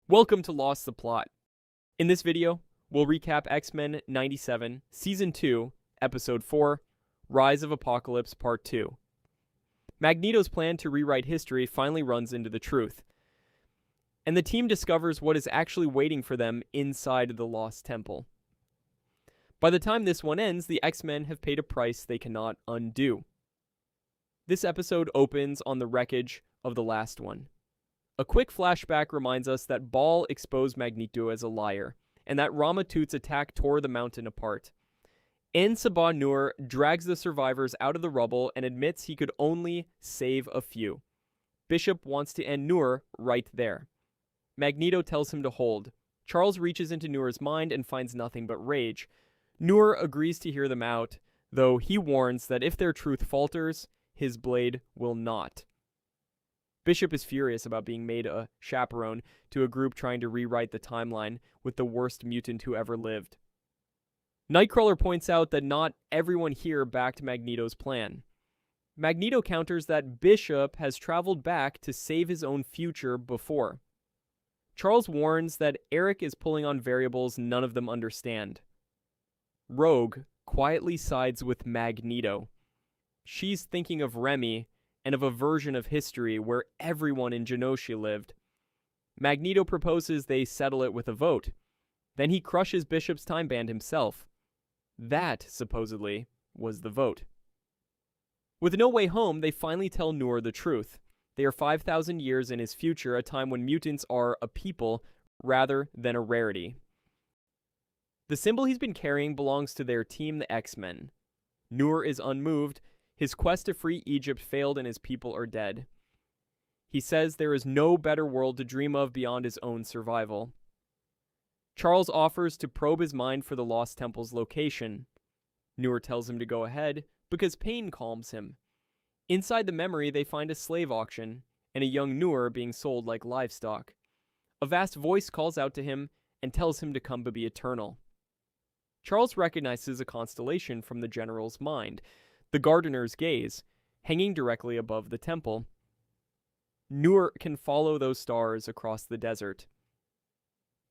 Welcome to Lost the Plot. In this video, we'll recap X-Men 97, Season 2, Episode 4, Rise of Apocalypse Part 2. Magneto's plan to rewrite history finally runs into the truth, and the team discovers what is actually waiting for them inside the Lost Temple. By the time this one ends, the X-Men have paid a price they cannot undo. This episode opens on the wreckage of the last one. A quick flashback reminds us that Ball exposed Magneto as a liar, and that Rama-Tut's attack tore the mountain apart. En Sabah Nur drags the survivors out of the rubble and admits he could only save a few. Bishop wants to end Nur right there. Magneto tells him to hold. Charles reaches into Nur's mind and finds nothing but rage. Nur agrees to hear them out, though he warns that if their truth falters, his blade will not. Bishop is furious about being made a chaperone to a group trying to rewrite the timeline with the worst mutant who ever lived. Nightcrawler points out that not everyone here backed Magneto's plan. Magneto counters that Bishop has traveled back to save his own future before. Charles warns that Eric is pulling on variables none of them understand. Rogue quietly sides with Magneto. She's thinking of Remy and of a version of history where everyone in Genosha lived. Magneto proposes they settle it with a vote. Then he crushes Bishop's time band himself. That, supposedly, was the vote. With no way home, they finally tell Nur the truth. They are 5,000 years in his future, a time when mutants are a people rather than a rarity. The symbol he's been carrying belongs to their team, the X-Men. Nur is unmoved. His quest to free Egypt failed and his people are dead. He says there is no better world to dream of beyond his own survival. Charles offers to probe his mind for the Lost Temple's location. Nur tells him to go ahead because pain calms him. Inside the memory, they find a slave auction and a young Nur being sold like livestock. A vast voice calls out to him and tells him to come to be eternal. Charles recognizes a constellation from the general's mind, the gardener's gaze, hanging directly above the temple. Nur can follow those stars across the desert.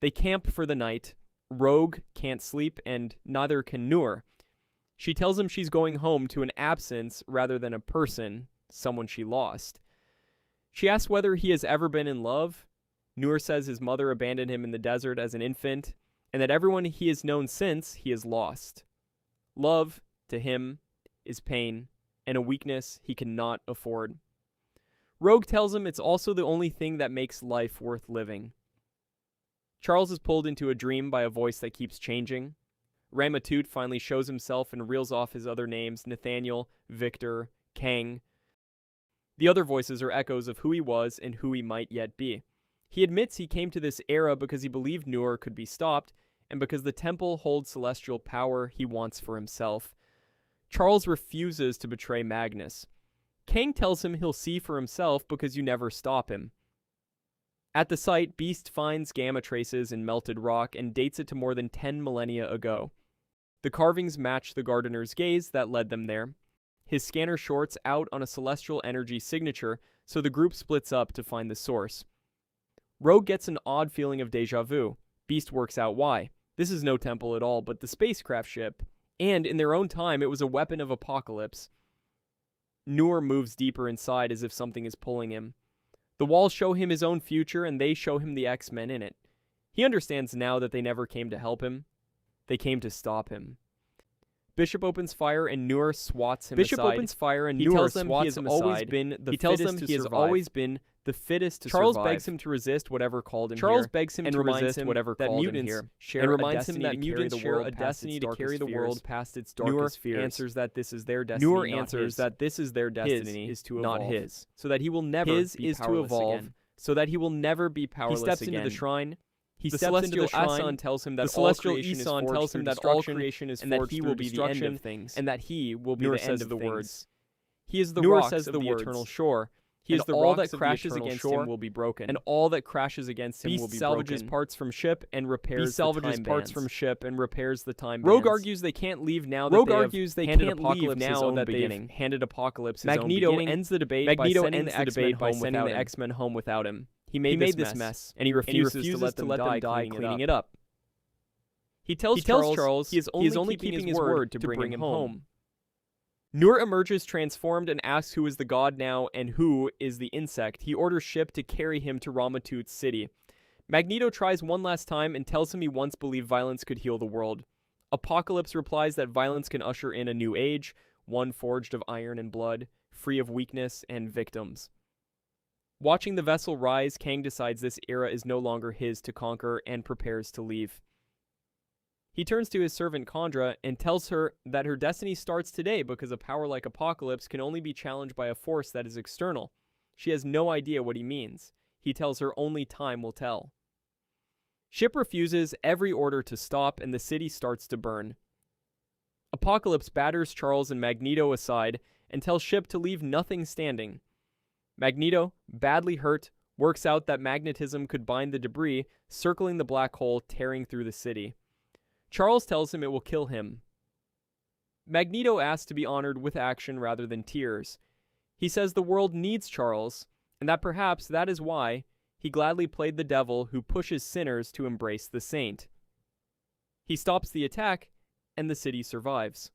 They camp for the night. Rogue can't sleep, and neither can Nur. She tells him she's going home to an absence rather than a person, someone she lost. She asks whether he has ever been in love. Nur says his mother abandoned him in the desert as an infant, and that everyone he has known since he has lost. Love, to him, is pain, and a weakness he cannot afford. Rogue tells him it's also the only thing that makes life worth living. Charles is pulled into a dream by a voice that keeps changing. Rama-Tut finally shows himself and reels off his other names, Nathaniel, Victor, Kang. The other voices are echoes of who he was and who he might yet be. He admits he came to this era because he believed Nur could be stopped, and because the temple holds celestial power he wants for himself. Charles refuses to betray Magnus. Kang tells him he'll see for himself because you never stop him. At the site, Beast finds gamma traces in melted rock and dates it to more than 10 millennia ago. The carvings match the gardener's gaze that led them there. His scanner shorts out on a celestial energy signature, so the group splits up to find the source. Rogue gets an odd feeling of deja vu. Beast works out why. This is no temple at all, but the spacecraft ship. And in their own time, it was a weapon of apocalypse. Nur moves deeper inside as if something is pulling him. The walls show him his own future, and they show him the X-Men in it. He understands now that they never came to help him. They came to stop him. Bishop opens fire, and Nur swats him aside. He tells him he has always been the fittest to survive. Charles begs him to resist whatever called him here, and reminds him that mutants share a destiny to carry the world past its darkest fears. Nur answers that this is their destiny, is to evolve, not his, so that he will never be powerless again. He steps into the shrine. The celestial Isan tells him that all creation is forged through destruction, and that he will be the end of things, and that he will be the end of the words. He is the rocks of the eternal shore. He is the all that crashes against him will be broken, and all that crashes against him will be broken. Beast salvages parts from ship and repairs the time bands. Rogue argues they can't leave now that they've handed Apocalypse his own beginning. Magneto ends the debate by sending the X-Men home without him. He made this mess, and he refuses to let them die cleaning it up. He tells Charles he is only keeping his word to bring him home. Nur emerges transformed and asks who is the god now and who is the insect. He orders Ship to carry him to Rama-Tut's city. Magneto tries one last time and tells him he once believed violence could heal the world. Apocalypse replies that violence can usher in a new age, one forged of iron and blood, free of weakness and victims. Watching the vessel rise, Kang decides this era is no longer his to conquer and prepares to leave. He turns to his servant Chandra and tells her that her destiny starts today because a power like Apocalypse can only be challenged by a force that is external. She has no idea what he means. He tells her only time will tell. Ship refuses every order to stop and the city starts to burn. Apocalypse batters Charles and Magneto aside and tells Ship to leave nothing standing. Magneto, badly hurt, works out that magnetism could bind the debris, circling the black hole, tearing through the city. Charles tells him it will kill him. Magneto asks to be honored with action rather than tears. He says the world needs Charles, and that perhaps that is why he gladly played the devil who pushes sinners to embrace the saint. He stops the attack, and the city survives.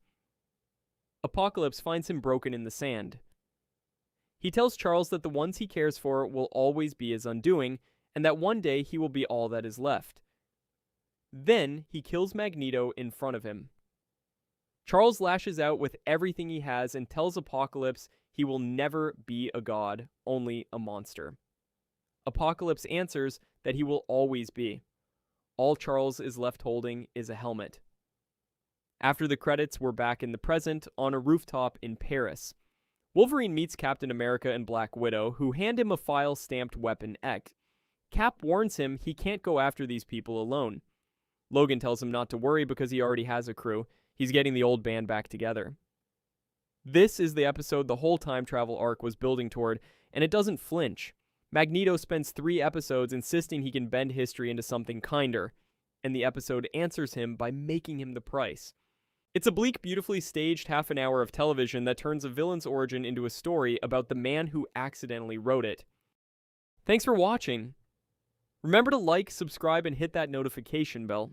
Apocalypse finds him broken in the sand. He tells Charles that the ones he cares for will always be his undoing, and that one day he will be all that is left. Then he kills Magneto in front of him. Charles lashes out with everything he has and tells Apocalypse he will never be a god, only a monster. Apocalypse answers that he will always be. All Charles is left holding is a helmet. After the credits, we're back in the present on a rooftop in Paris. Wolverine meets Captain America and Black Widow, who hand him a file stamped Weapon X. Cap warns him he can't go after these people alone. Logan tells him not to worry because he already has a crew. He's getting the old band back together. This is the episode the whole time travel arc was building toward, and it doesn't flinch. Magneto spends 3 episodes insisting he can bend history into something kinder, and the episode answers him by making him the price. It's a bleak, beautifully staged half an hour of television that turns a villain's origin into a story about the man who accidentally wrote it. Thanks for watching. Remember to like, subscribe, and hit that notification bell.